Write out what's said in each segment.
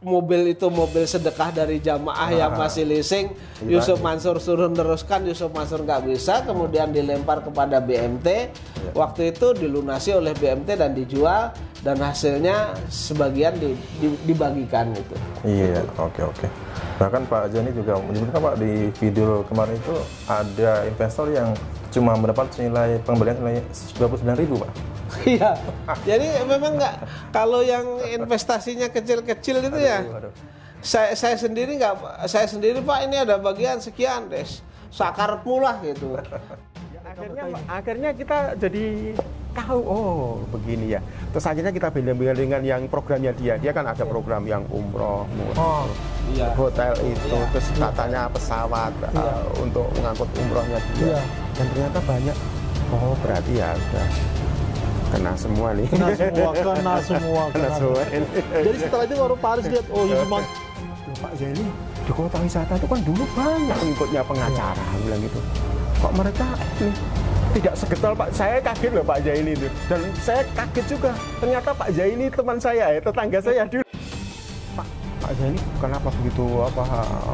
mobil itu mobil sedekah dari jamaah yang masih leasing, Yusuf Mansur suruh meneruskan, Yusuf Mansur nggak bisa, kemudian dilempar kepada BMT. Waktu itu dilunasi oleh BMT dan dijual, dan hasilnya sebagian dibagikan gitu. Iya, oke. Bahkan Pak Jani juga menyebutkan Pak di video kemarin itu ada investor yang cuma mendapat nilai pembelian nilai 29.000 Pak. Iya, jadi memang nggak, kalau yang investasinya kecil-kecil itu ya, saya sendiri nggak, saya sendiri Pak ini ada bagian sekian des, sakarepmu lah gitu. Akhirnya kita jadi tahu, oh begini ya. Terus akhirnya kita bela-bela dengan yang programnya dia kan ada program yang umroh, hotel itu, terus katanya pesawat untuk mengangkut umrohnya dia, dan ternyata banyak. Oh berarti ya udah kena semua nih. Kena semua. Jadi setelah itu baru Pak Aris lihat, oh Yusuf Mansur. Pak Zaini di kota wisata itu kan dulu banyak pengikutnya pengacara, bilang gitu. Kok mereka nih tidak segetol Pak? Saya kaget loh Pak Zaini itu, dan saya kaget juga. Ternyata Pak Zaini teman saya, tetangga saya dulu. Pak Zaini kenapa begitu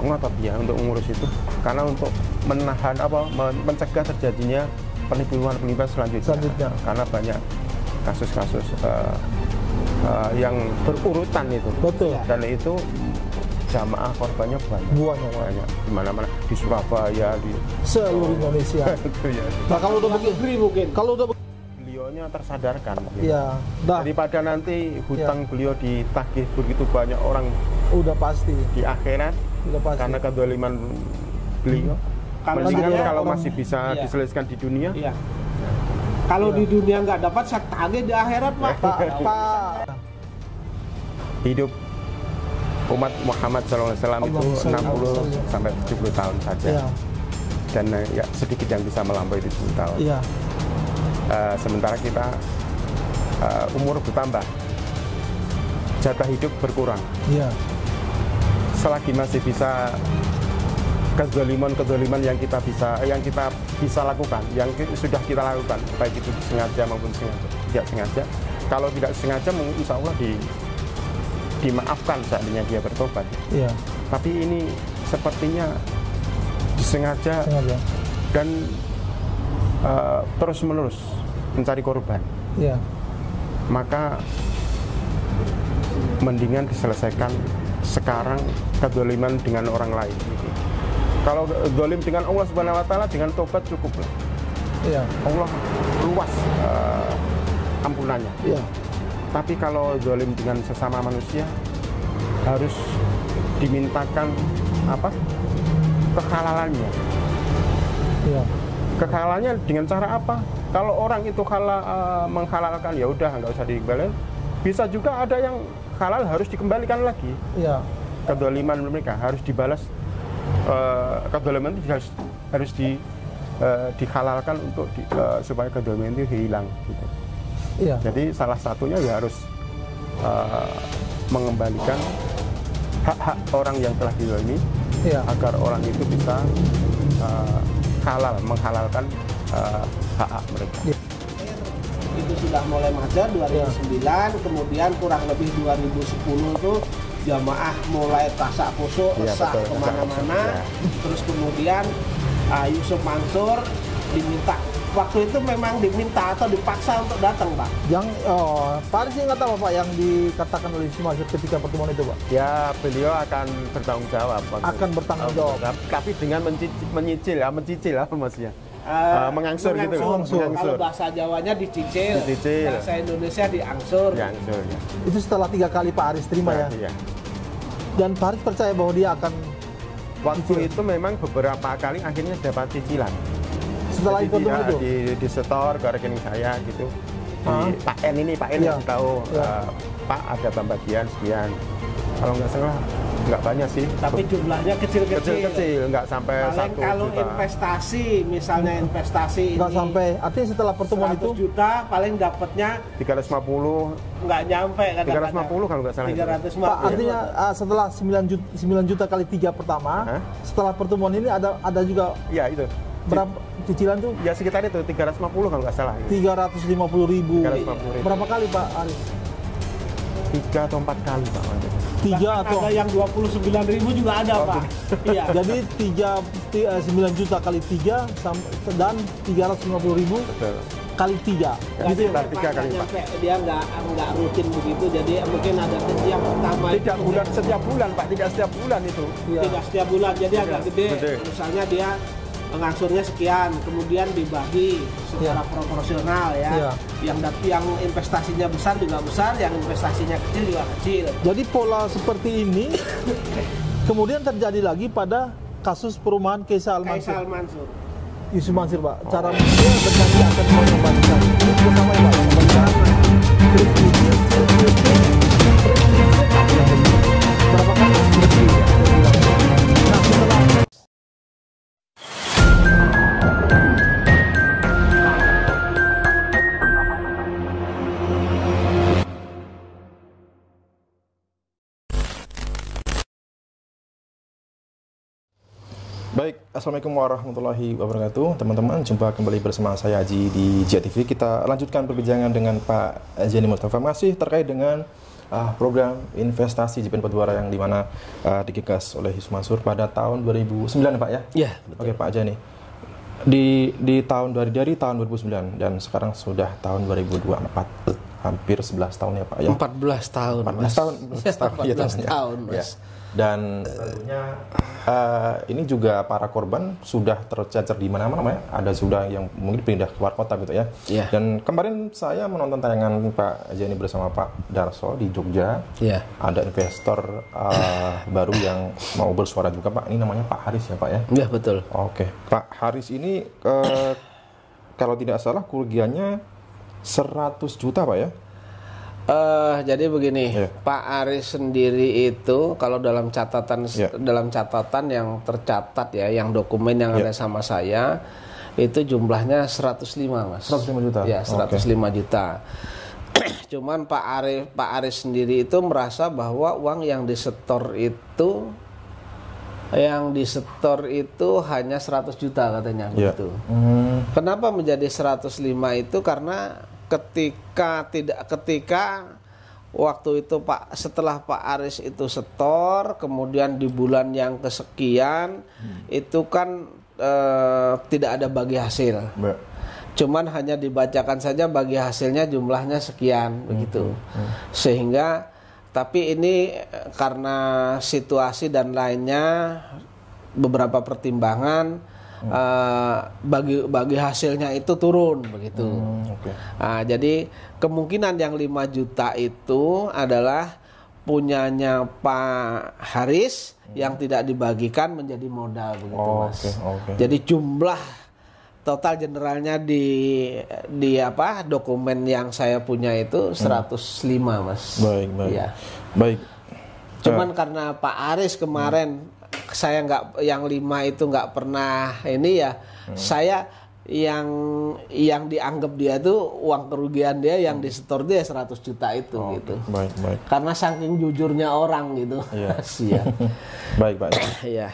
ngotot ya untuk mengurus itu? Karena untuk menahan mencegah terjadinya penipuan selanjutnya. Karena banyak kasus-kasus yang berurutan itu. Betul. Dan itu jamaah korbannya banyak. Di mana-mana, di Surabaya, di seluruh Indonesia. Nah kalau udah begini mungkin, kalau udah beliaunya tersadarkan. Iya. Daripada nanti hutang beliau ditagih begitu banyak orang. Udah pasti. Di akhirat. Udah pasti. Karena kedoliman beliau. Mendingan kalau masih bisa diselesaikan di dunia. Iya. Kalau di dunia nggak dapat, saya tagih di akhirat Pak. Hidup umat Muhammad SAW itu 60 sampai 70 tahun saja. Dan ya sedikit yang bisa melampaui 70 tahun. Sementara kita umur bertambah, jatah hidup berkurang. Selagi masih bisa kezaliman yang kita bisa lakukan, yang sudah kita lakukan, baik itu sengaja maupun tidak sengaja. Kalau tidak sengaja, mungkin insya Allah dimaafkan seandainya dia bertobat. Tapi ini sepertinya disengaja dan terus menerus mencari korban. Maka mendingan diselesaikan sekarang kezaliman dengan orang lain. Kalau zalim dengan Allah Subhanahu wa taala, dengan tobat cukup. Allah luas ampunannya. Tapi kalau zalim dengan sesama manusia, harus dimintakan kehalalannya. Kehalalannya dengan cara apa? Kalau orang itu menghalalkan, ya udah nggak usah dikembalikan. Bisa juga ada yang halal harus dikembalikan lagi. Kezaliman mereka harus dibalas. Kezaliman itu harus dihalalkan untuk supaya kezaliman itu hilang gitu. Jadi salah satunya ya harus mengembalikan hak-hak orang yang telah dizalimi agar orang itu bisa menghalalkan hak-hak mereka. Itu sudah mulai macet 2009, kemudian kurang lebih 2010 itu jamaah mulai tasak kusuk, resah kemana-mana. Terus kemudian Yusuf Mansur diminta, waktu itu memang diminta atau dipaksa untuk datang Pak? Pak Aris ingat apa Pak yang dikatakan oleh Yusuf Mansur ketika pertemuan itu Pak? Ya beliau akan bertanggung jawab. Akan bertanggung jawab. Tapi dengan mencicil maksudnya. Mengangsur gitu. Kalau bahasa Jawanya dicicil. Bahasa Indonesia diangsur. Itu setelah 3 kali Pak Aris terima Dan Pak Aris percaya bahwa dia akan waktu itu memang beberapa kali akhirnya dapat cicilan. Setelah itu di setor ke rekening saya gitu. Pak N yang tahu Pak ada pembagian sekian. Kalau nggak salah nggak banyak sih. Tapi jumlahnya kecil-kecil. Nggak sampai paling 1 kalau juta. Investasi, misalnya investasi nggak sampai. Artinya setelah pertemuan 100 juta paling dapatnya 350. Nggak nyampe kan? 350 kalau nggak salah. 350. Pak, artinya setelah 9 juta kali 3 pertama, setelah pertemuan ini ada juga. Iya itu. Berapa cicilan tuh? Ya sekitar itu 350 kalau nggak salah. 350.000. Berapa kali Pak Aris? 3 atau 4 kali Pak. 3 atau ada yang 29.000 juga ada, Pak. Iya. jadi 9 juta kali 3 dan 350.000 kali 3. Gitu ya, 3 kali 4. Dia nggak rutin begitu, jadi mungkin ada yang pertama Tidak bulan setiap bulan, Pak, tidak setiap bulan itu. Iya. tidak setiap bulan, jadi agak gede. Gede. Misalnya dia ngangsurnya sekian, kemudian dibagi secara proporsional ya. Iya. Yang investasinya besar juga besar, yang investasinya kecil juga kecil. Jadi pola seperti ini kemudian terjadi lagi pada kasus perumahan Kaisal Kaisal Mansur. Mansur. Yusuf Mansur, Pak. Cara dia berjanji akan mengembalikan. Ini bersama ya, Pak. Mengembalikan. Berapa kali? Nah, setelah Baik, Assalamualaikum warahmatullahi wabarakatuh. Teman-teman, jumpa kembali bersama saya Haji di JTV. Kita lanjutkan perbincangan dengan Pak Jani Mustafa masih terkait dengan program investasi JPN Batubara yang dimana digagas oleh Yusuf Mansur pada tahun 2009, Pak ya? Iya, betul. Oke, Pak Jani. Di tahun dari tahun 2009 dan sekarang sudah tahun 2024. Hampir 11 tahun ya, Pak ya? 14 tahun. 14 tahun. 14 tahun, Mas. Ya. Dan tentunya ini juga para korban sudah tercecer di mana-mana, ya. Ada sudah yang mungkin pindah keluar kota gitu ya. Yeah. Dan kemarin saya menonton tayangan Pak Jani bersama Pak Darso di Jogja. Yeah. Ada investor baru yang mau bersuara juga, Pak. Ini namanya Pak Haris ya, Pak ya? Iya, betul. Oke, Pak Haris ini kalau tidak salah kerugiannya 100 juta, Pak ya? Jadi begini, Yeah. Pak Aris sendiri itu kalau dalam catatan Yeah. yang tercatat ya, yang dokumen yang Yeah. ada sama saya itu jumlahnya 105, Mas. 105 juta? Ya, 105 juta. Cuman Pak Aris sendiri itu merasa bahwa uang yang disetor itu hanya 100 juta katanya Yeah. begitu. Kenapa menjadi 105 itu? Karena ketika waktu itu setelah Pak Aris itu setor, kemudian di bulan yang kesekian itu kan tidak ada bagi hasil. Cuman hanya dibacakan saja bagi hasilnya jumlahnya sekian begitu. Sehingga tapi ini karena situasi dan lainnya beberapa pertimbangan bagi hasilnya itu turun begitu. Okay. Nah, jadi kemungkinan yang 5 juta itu adalah punyanya Pak Haris yang tidak dibagikan menjadi modal begitu, Mas. Okay. Jadi jumlah total generalnya di dokumen yang saya punya itu 105, Mas. Baik. Ya. Baik. Cuman karena Pak Aris kemarin saya yang 5 itu nggak pernah ini ya, saya yang dianggap dia tuh uang kerugian dia yang disetor dia 100 juta itu gitu. Baik. Karena saking jujurnya orang gitu. Iya. Iya. Baik, Pak. Iya.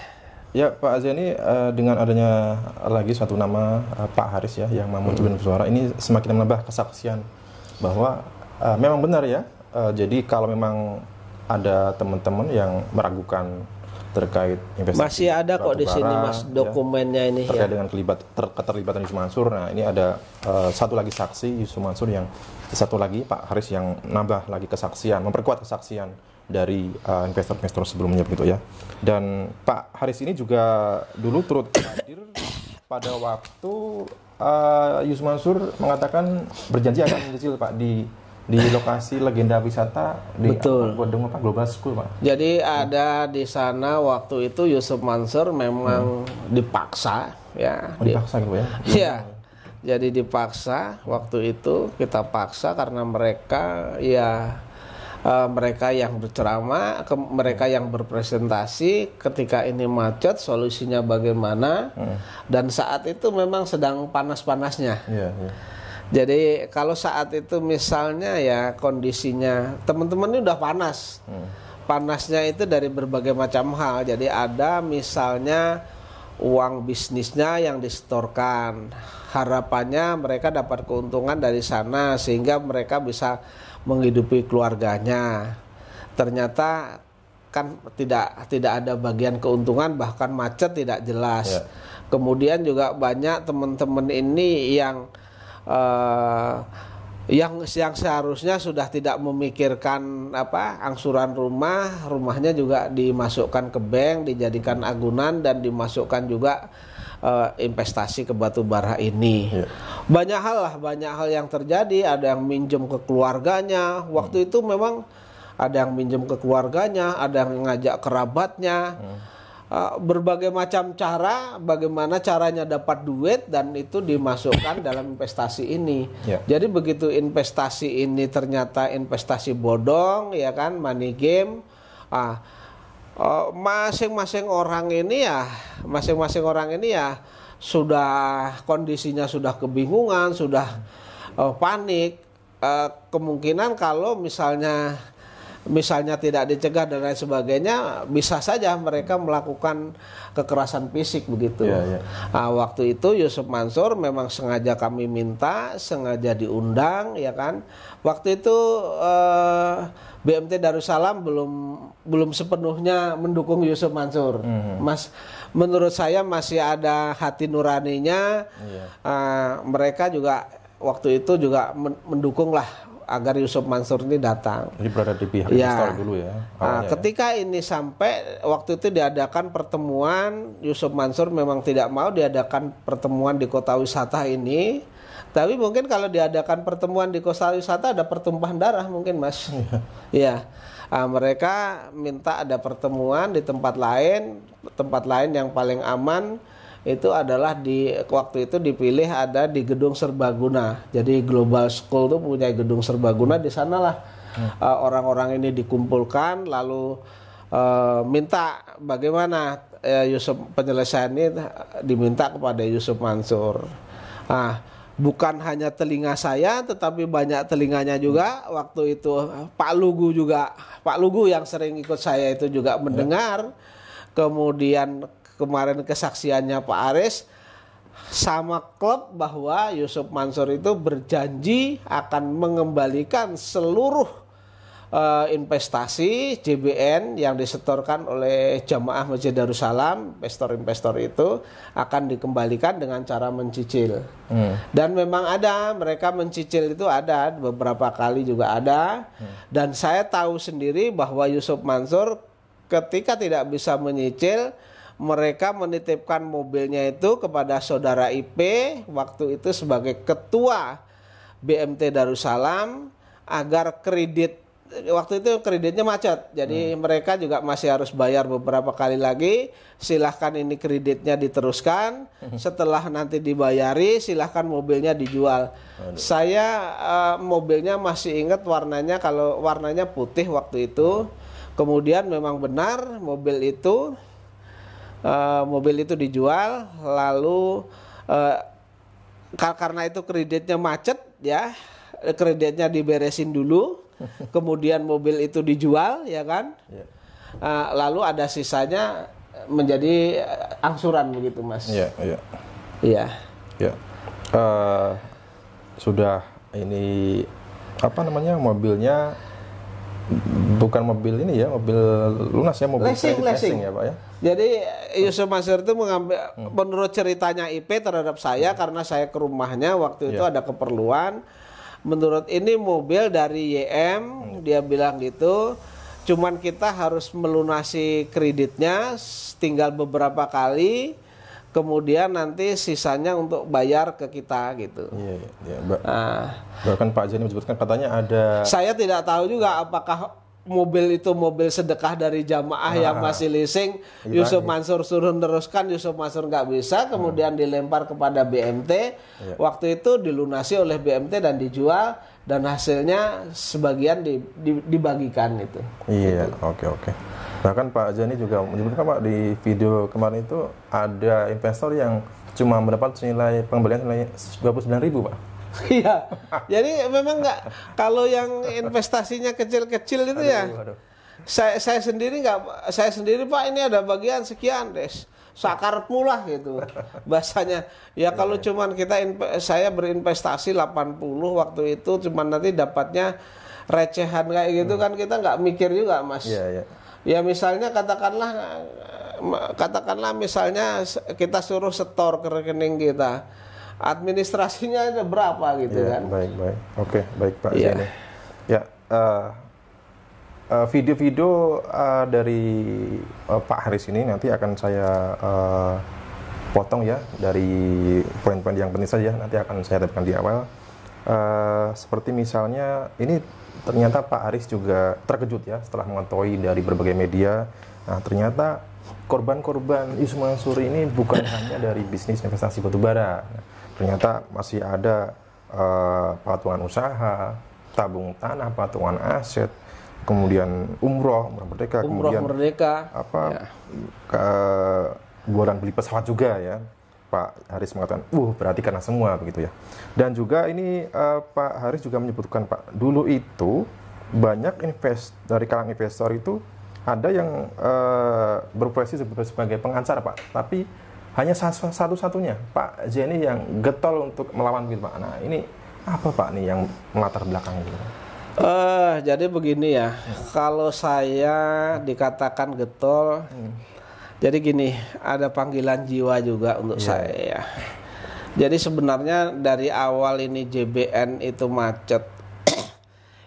Ya, Pak Azani, dengan adanya lagi suatu nama Pak Haris ya yang memunculkan suara ini semakin menambah kesaksian bahwa memang benar ya. Jadi kalau memang ada teman-teman yang meragukan terkait investasi masih ada kok di sini, Mas, dokumennya ini terkait ya. dengan keterlibatan Yusuf Mansur. Nah, ini ada satu lagi saksi Yusuf Mansur yang satu lagi Pak Haris yang nambah lagi kesaksian, memperkuat kesaksian dari investor-investor sebelumnya begitu ya. Dan Pak Haris ini juga dulu turut hadir pada waktu Yusuf Mansur mengatakan berjanji akan mencicil, Pak, di lokasi legenda wisata di Bodong Global School, Pak. Jadi ada di sana waktu itu Yusuf Mansur memang dipaksa ya. Dipaksa gitu ya. Iya. Jadi dipaksa waktu itu, kita paksa karena mereka mereka yang berceramah, mereka yang berpresentasi ketika ini macet solusinya bagaimana. Dan saat itu memang sedang panas-panasnya. Iya. Jadi kalau saat itu misalnya ya kondisinya teman-teman ini udah panas. Panasnya itu dari berbagai macam hal. Jadi ada misalnya uang bisnisnya yang disetorkan. Harapannya mereka dapat keuntungan dari sana sehingga mereka bisa menghidupi keluarganya. Ternyata kan tidak ada bagian keuntungan, bahkan macet tidak jelas. Kemudian juga banyak teman-teman ini yang seharusnya sudah tidak memikirkan angsuran rumahnya juga dimasukkan ke bank, dijadikan agunan dan dimasukkan juga investasi ke batu bara ini. Banyak hal yang terjadi. Ada yang minjem ke keluarganya. Waktu itu memang ada yang minjem ke keluarganya, ada yang ngajak kerabatnya. Berbagai macam cara, bagaimana caranya dapat duit, dan itu dimasukkan dalam investasi ini. Jadi begitu investasi ini ternyata investasi bodong, ya kan, money game. Masing-masing orang ini ya sudah kondisinya sudah kebingungan, sudah panik. Kemungkinan kalau misalnya tidak dicegah dan lain sebagainya, bisa saja mereka melakukan kekerasan fisik begitu. Waktu itu Yusuf Mansur memang sengaja kami minta, sengaja diundang, ya kan. Waktu itu BMT Darussalam belum sepenuhnya mendukung Yusuf Mansur. Menurut saya masih ada hati nuraninya. Mereka juga waktu itu juga mendukung lah agar Yusuf Mansur ini datang. Jadi berada di pihak investor dulu ya. Ketika ini sampai, waktu itu diadakan pertemuan, Yusuf Mansur memang tidak mau diadakan pertemuan di kota wisata ini. Tapi mungkin kalau diadakan pertemuan di kota wisata ada pertumpahan darah mungkin, Mas. Mereka minta ada pertemuan di tempat lain yang paling aman. Itu adalah waktu itu dipilih ada di Gedung Serbaguna. Jadi Global School itu punya Gedung Serbaguna, di sanalah orang-orang ini dikumpulkan, lalu minta bagaimana penyelesaian ini diminta kepada Yusuf Mansur. Bukan hanya telinga saya, tetapi banyak telinganya juga. Waktu itu Pak Lugu yang sering ikut saya itu juga mendengar. Kemudian kemarin kesaksiannya Pak Aris sama klub bahwa Yusuf Mansur itu berjanji akan mengembalikan seluruh investasi JBN yang disetorkan oleh jamaah Masjid Darussalam. Investor-investor itu akan dikembalikan dengan cara mencicil. Dan memang mereka mencicil itu ada beberapa kali juga ada. Dan saya tahu sendiri bahwa Yusuf Mansur ketika tidak bisa menyicil, mereka menitipkan mobilnya itu kepada saudara IP waktu itu sebagai ketua BMT Darussalam agar waktu itu kreditnya macet. Jadi mereka juga masih harus bayar beberapa kali lagi. Silahkan ini kreditnya diteruskan. Setelah nanti dibayari, silahkan mobilnya dijual. Saya mobilnya masih ingat warnanya, kalau warnanya putih waktu itu. Kemudian memang benar mobil itu dijual, lalu karena itu kreditnya macet ya, kreditnya diberesin dulu, kemudian mobil itu dijual, ya kan, lalu ada sisanya menjadi angsuran begitu, Mas. Iya. Sudah ini mobilnya bukan mobil ini ya, mobil lunas ya, mobil leasing ya Pak ya. Jadi Yusuf Mansur itu mengambil, menurut ceritanya IP terhadap saya, karena saya ke rumahnya waktu itu ada keperluan. Menurut ini mobil dari YM, dia bilang gitu. Cuman kita harus melunasi kreditnya, tinggal beberapa kali. Kemudian nanti sisanya untuk bayar ke kita gitu. Bahkan Pak Jani menyebutkan katanya ada. Saya tidak tahu juga apakah mobil itu mobil sedekah dari jamaah yang masih leasing. Yusuf Mansur suruh meneruskan, Yusuf Mansur nggak bisa, kemudian dilempar kepada BMT. Waktu itu dilunasi oleh BMT dan dijual, dan hasilnya sebagian dibagikan itu. Oke. Bahkan Pak Jani juga menyebutkan Pak di video kemarin itu ada investor yang cuma mendapat nilai pengembalian nilai 29.000 Pak. Iya, jadi memang nggak, kalau yang investasinya kecil-kecil itu saya sendiri Pak, ini ada bagian sekian des, sakarepmu lah gitu bahasanya. Ya kalau cuman saya berinvestasi 80 waktu itu, cuman nanti dapatnya recehan kayak gitu kan, kita nggak mikir juga, Mas. Ya misalnya katakanlah misalnya kita suruh setor ke rekening kita, administrasinya ada berapa gitu ya, kan? Baik. Oke, baik Pak Ya. Zaini. Ya, video-video dari Pak Haris ini nanti akan saya potong ya dari poin-poin yang penting saja, nanti akan saya tetapkan di awal. Seperti misalnya ini ternyata Pak Haris juga terkejut ya setelah mengetahui dari berbagai media. Nah, ternyata korban-korban Yusuf Mansur ini bukan hanya dari bisnis investasi batubara. Nah, ternyata masih ada patungan usaha, tabung tanah, patungan aset, kemudian umroh merdeka, kemudian merdeka, jualan beli pesawat juga ya. Pak Haris mengatakan, berarti karena semua begitu ya. Dan juga ini Pak Haris juga menyebutkan Pak, dulu itu banyak dari kalangan investor itu ada yang berprofesi sebagai pengacar Pak, tapi hanya satu-satunya Pak Zaini yang getol untuk melawan gitu Pak. Nah ini apa Pak nih yang melatar belakang gitu? Jadi begini ya, kalau saya dikatakan getol, jadi gini, ada panggilan jiwa juga untuk saya ya. Jadi sebenarnya dari awal ini JBN itu macet,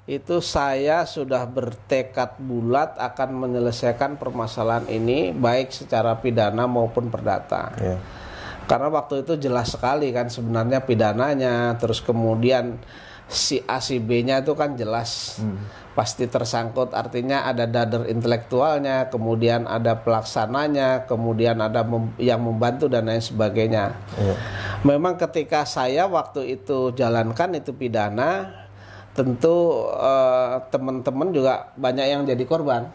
itu saya sudah bertekad bulat akan menyelesaikan permasalahan ini baik secara pidana maupun perdata. Karena waktu itu jelas sekali kan sebenarnya pidananya, terus kemudian si A si B-nya itu kan jelas pasti tersangkut, artinya ada dader intelektualnya, kemudian ada pelaksananya, kemudian ada yang membantu dan lain sebagainya. Memang ketika saya waktu itu jalankan itu pidana, tentu teman-teman juga banyak yang jadi korban.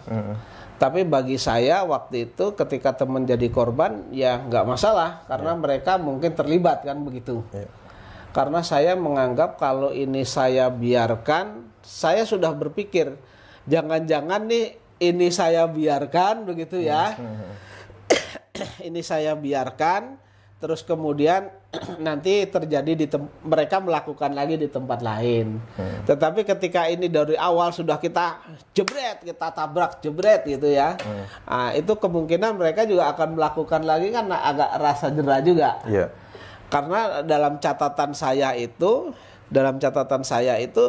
Tapi bagi saya waktu itu ketika teman jadi korban ya nggak masalah karena mereka mungkin terlibat kan begitu. Karena saya menganggap kalau ini saya biarkan, saya sudah berpikir jangan-jangan nih ini saya biarkan begitu ya. Ini saya biarkan terus kemudian nanti terjadi mereka melakukan lagi di tempat lain. Tetapi ketika ini dari awal sudah kita jebret, kita tabrak jebret gitu ya. Nah, itu kemungkinan mereka juga akan melakukan lagi kan agak rasa jerah juga. Karena dalam catatan saya itu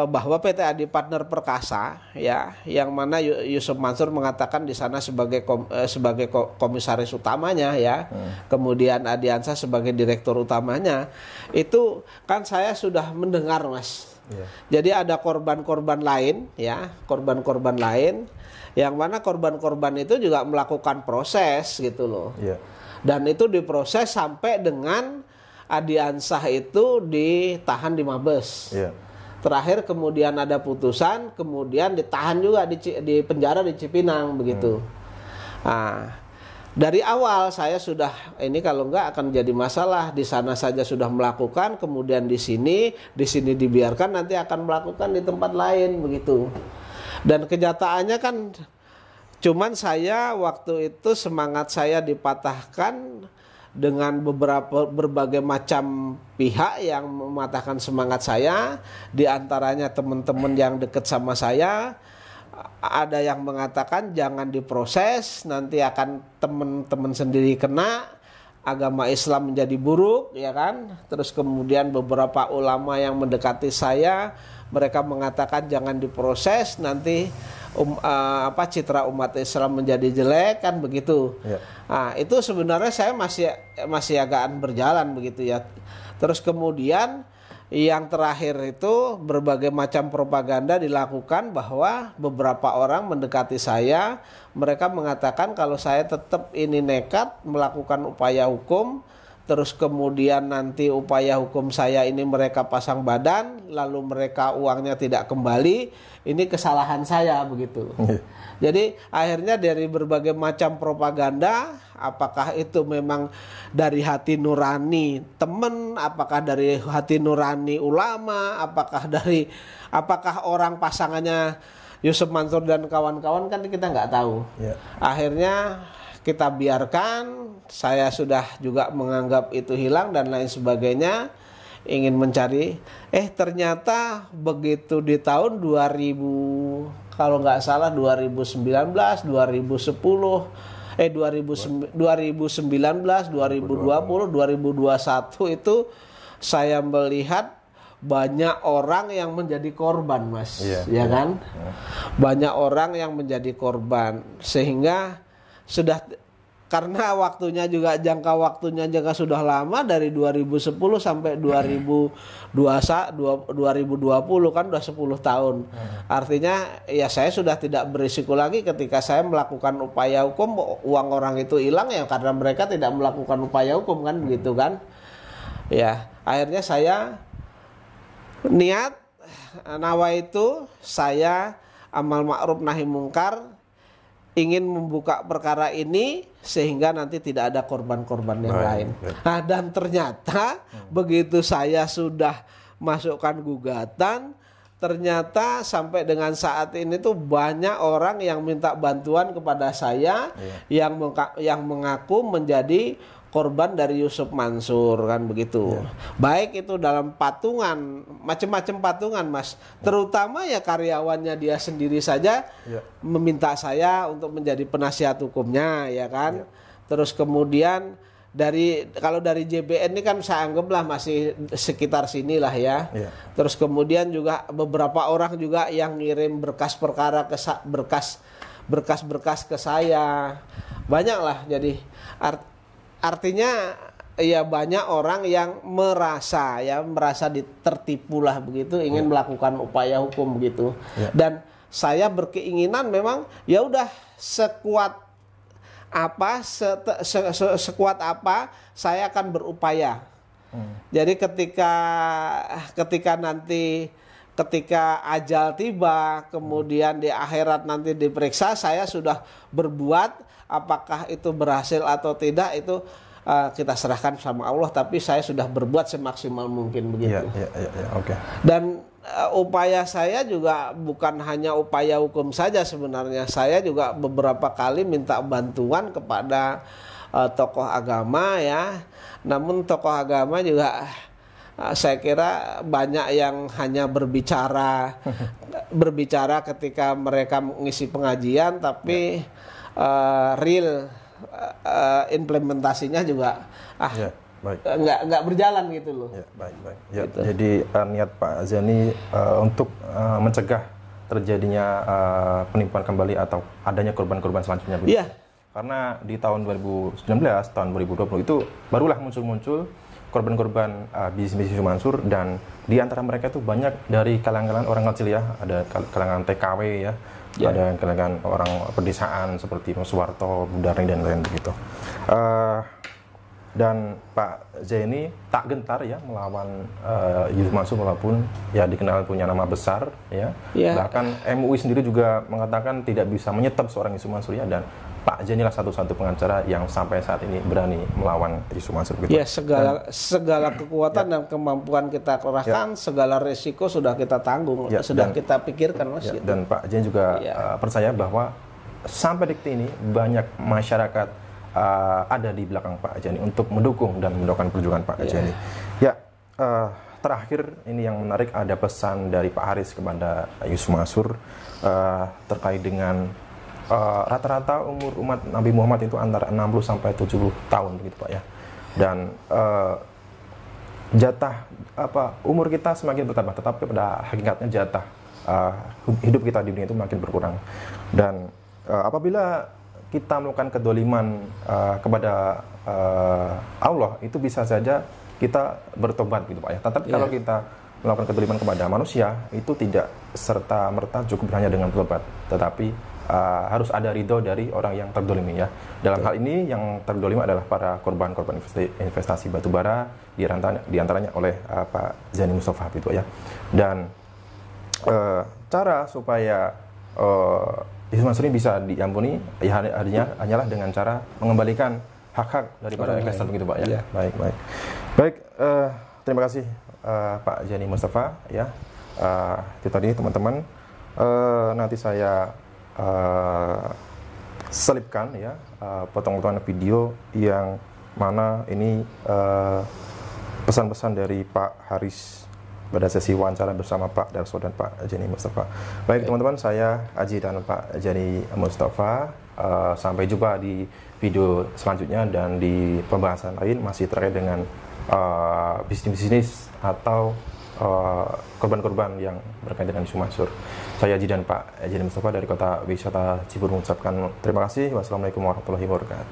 bahwa PT Adi Partner Perkasa ya, yang mana Yusuf Mansur mengatakan di sana sebagai komisaris utamanya ya, kemudian Adiansa sebagai direktur utamanya, itu kan saya sudah mendengar Mas. Jadi ada korban-korban lain ya, korban-korban lain yang mana korban-korban itu juga melakukan proses gitu loh. Dan itu diproses sampai dengan Adiansah itu ditahan di Mabes. Terakhir kemudian ada putusan, kemudian ditahan juga di penjara di Cipinang begitu. Nah, dari awal saya sudah ini kalau enggak akan jadi masalah, di sana saja sudah melakukan, kemudian di sini dibiarkan, nanti akan melakukan di tempat lain begitu. Dan kenyataannya kan cuman saya waktu itu semangat saya dipatahkan dengan berbagai macam pihak yang mematahkan semangat saya. Di antaranya teman-teman yang dekat sama saya, ada yang mengatakan jangan diproses, nanti akan teman-teman sendiri kena, agama Islam menjadi buruk ya kan. Terus kemudian beberapa ulama yang mendekati saya, mereka mengatakan jangan diproses, nanti citra umat Islam menjadi jelek kan begitu. Nah, itu sebenarnya saya masih agaan berjalan begitu ya. Terus kemudian yang terakhir itu berbagai macam propaganda dilakukan bahwa beberapa orang mendekati saya, mereka mengatakan kalau saya tetap ini nekat melakukan upaya hukum, terus kemudian nanti upaya hukum saya ini mereka pasang badan, lalu mereka uangnya tidak kembali, ini kesalahan saya begitu. Jadi akhirnya dari berbagai macam propaganda, apakah itu memang dari hati nurani teman, apakah dari hati nurani ulama, apakah orang pasangannya Yusuf Mansur dan kawan-kawan, kan kita nggak tahu. Akhirnya kita biarkan, saya sudah juga menganggap itu hilang dan lain sebagainya. ingin mencari, ternyata begitu di tahun 2000, kalau nggak salah 2019, 2010, 2019, 2020, 2021 itu saya melihat banyak orang yang menjadi korban, Mas, ya kan? Banyak orang yang menjadi korban, sehingga sudah, karena waktunya juga, jangka waktunya juga sudah lama, dari 2010 sampai 2020 kan udah 10 tahun. Artinya ya saya sudah tidak berisiko lagi ketika saya melakukan upaya hukum, uang orang itu hilang ya karena mereka tidak melakukan upaya hukum kan, begitu kan. Ya, akhirnya saya niat nawaitu, saya amal ma'ruf nahi mungkar, ingin membuka perkara ini sehingga nanti tidak ada korban-korban yang lain. Nah, dan ternyata begitu saya sudah masukkan gugatan, ternyata sampai dengan saat ini tuh banyak orang yang minta bantuan kepada saya, yang mengaku menjadi korban dari Yusuf Mansur kan begitu. Baik itu dalam patungan, macam-macam patungan, Mas. Terutama ya karyawannya dia sendiri saja meminta saya untuk menjadi penasihat hukumnya, ya kan. Terus kemudian kalau dari JBN ini kan saya anggaplah masih sekitar sinilah ya. Terus kemudian juga beberapa orang juga yang ngirim berkas perkara berkas-berkas ke saya. Banyak lah, jadi artinya ya banyak orang yang merasa tertipu lah begitu, ingin melakukan upaya hukum begitu. Dan saya berkeinginan memang ya udah sekuat apa saya akan berupaya. Jadi ketika nanti ajal tiba, kemudian di akhirat nanti diperiksa, saya sudah berbuat, apakah itu berhasil atau tidak itu kita serahkan sama Allah, tapi saya sudah berbuat semaksimal mungkin begitu. Dan upaya saya juga bukan hanya upaya hukum saja sebenarnya. Saya juga beberapa kali minta bantuan kepada tokoh agama ya. Namun tokoh agama juga saya kira banyak yang hanya berbicara ketika mereka mengisi pengajian, tapi real implementasinya juga nggak berjalan gitu loh. Baik. Gitu. Jadi niat Pak Zani untuk mencegah terjadinya penipuan kembali atau adanya korban-korban selanjutnya. Karena di tahun 2019, tahun 2020 itu barulah muncul korban-korban bisnis Yusuf Mansur, dan di antara mereka itu banyak dari kalangan orang kecil ya, ada kalangan TKW ya. Ada kalangan orang pedesaan seperti Mas Suwarto, Budarni dan lain begitu. Dan Pak Zaini tak gentar ya melawan Yusuf Mansur walaupun ya dikenal punya nama besar ya. Bahkan MUI sendiri juga mengatakan tidak bisa menyetop seorang Yusuf Mansur ya, dan Pak Zaini lah satu-satu pengacara yang sampai saat ini berani melawan Yusuf Mansur gitu. Ya, segala kekuatan dan kemampuan kita kerahkan, segala resiko sudah kita tanggung, sudah kita pikirkan, Mas. Gitu. Dan Pak Zaini juga percaya bahwa sampai detik ini banyak masyarakat ada di belakang Pak Zaini untuk mendukung dan mendoakan perjuangan Pak Zaini. Terakhir ini yang menarik, ada pesan dari Pak Haris kepada Yusuf Mansur terkait dengan rata-rata umur umat Nabi Muhammad itu antara 60 sampai 70 tahun begitu Pak ya. Dan jatah umur kita semakin bertambah, tetapi pada hakikatnya jatah hidup kita di dunia itu makin berkurang. Dan apabila kita melakukan kedoliman kepada Allah, itu bisa saja kita bertobat gitu Pak ya. Tetapi kalau kita melakukan kedoliman kepada manusia, itu tidak serta-merta cukup hanya dengan bertobat, tetapi harus ada ridho dari orang yang terdolimi ya. Dalam hal ini yang terdolimi adalah para korban-korban investasi batubara, di antaranya oleh Pak Zani Mustafa itu ya. Dan cara supaya Yusuf Mansur ini bisa diampuni ya hanyalah dengan cara mengembalikan hak-hak daripada investor begitu Pak ya. Baik, terima kasih Pak Zani Mustafa ya. Itu tadi teman-teman, nanti saya selipkan ya potong-potongan video yang mana ini pesan-pesan dari Pak Haris pada sesi wawancara bersama Pak Darso dan Pak Jani Mustafa. Baik teman-teman, saya Aji dan Pak Jani Mustafa. Sampai jumpa di video selanjutnya dan di pembahasan lain masih terkait dengan bisnis atau korban-korban yang berkaitan dengan isu mansur. Saya Aji dan Pak Jani Mustafa dari Kota Wisata Cibubur mengucapkan terima kasih. Wassalamualaikum warahmatullahi wabarakatuh.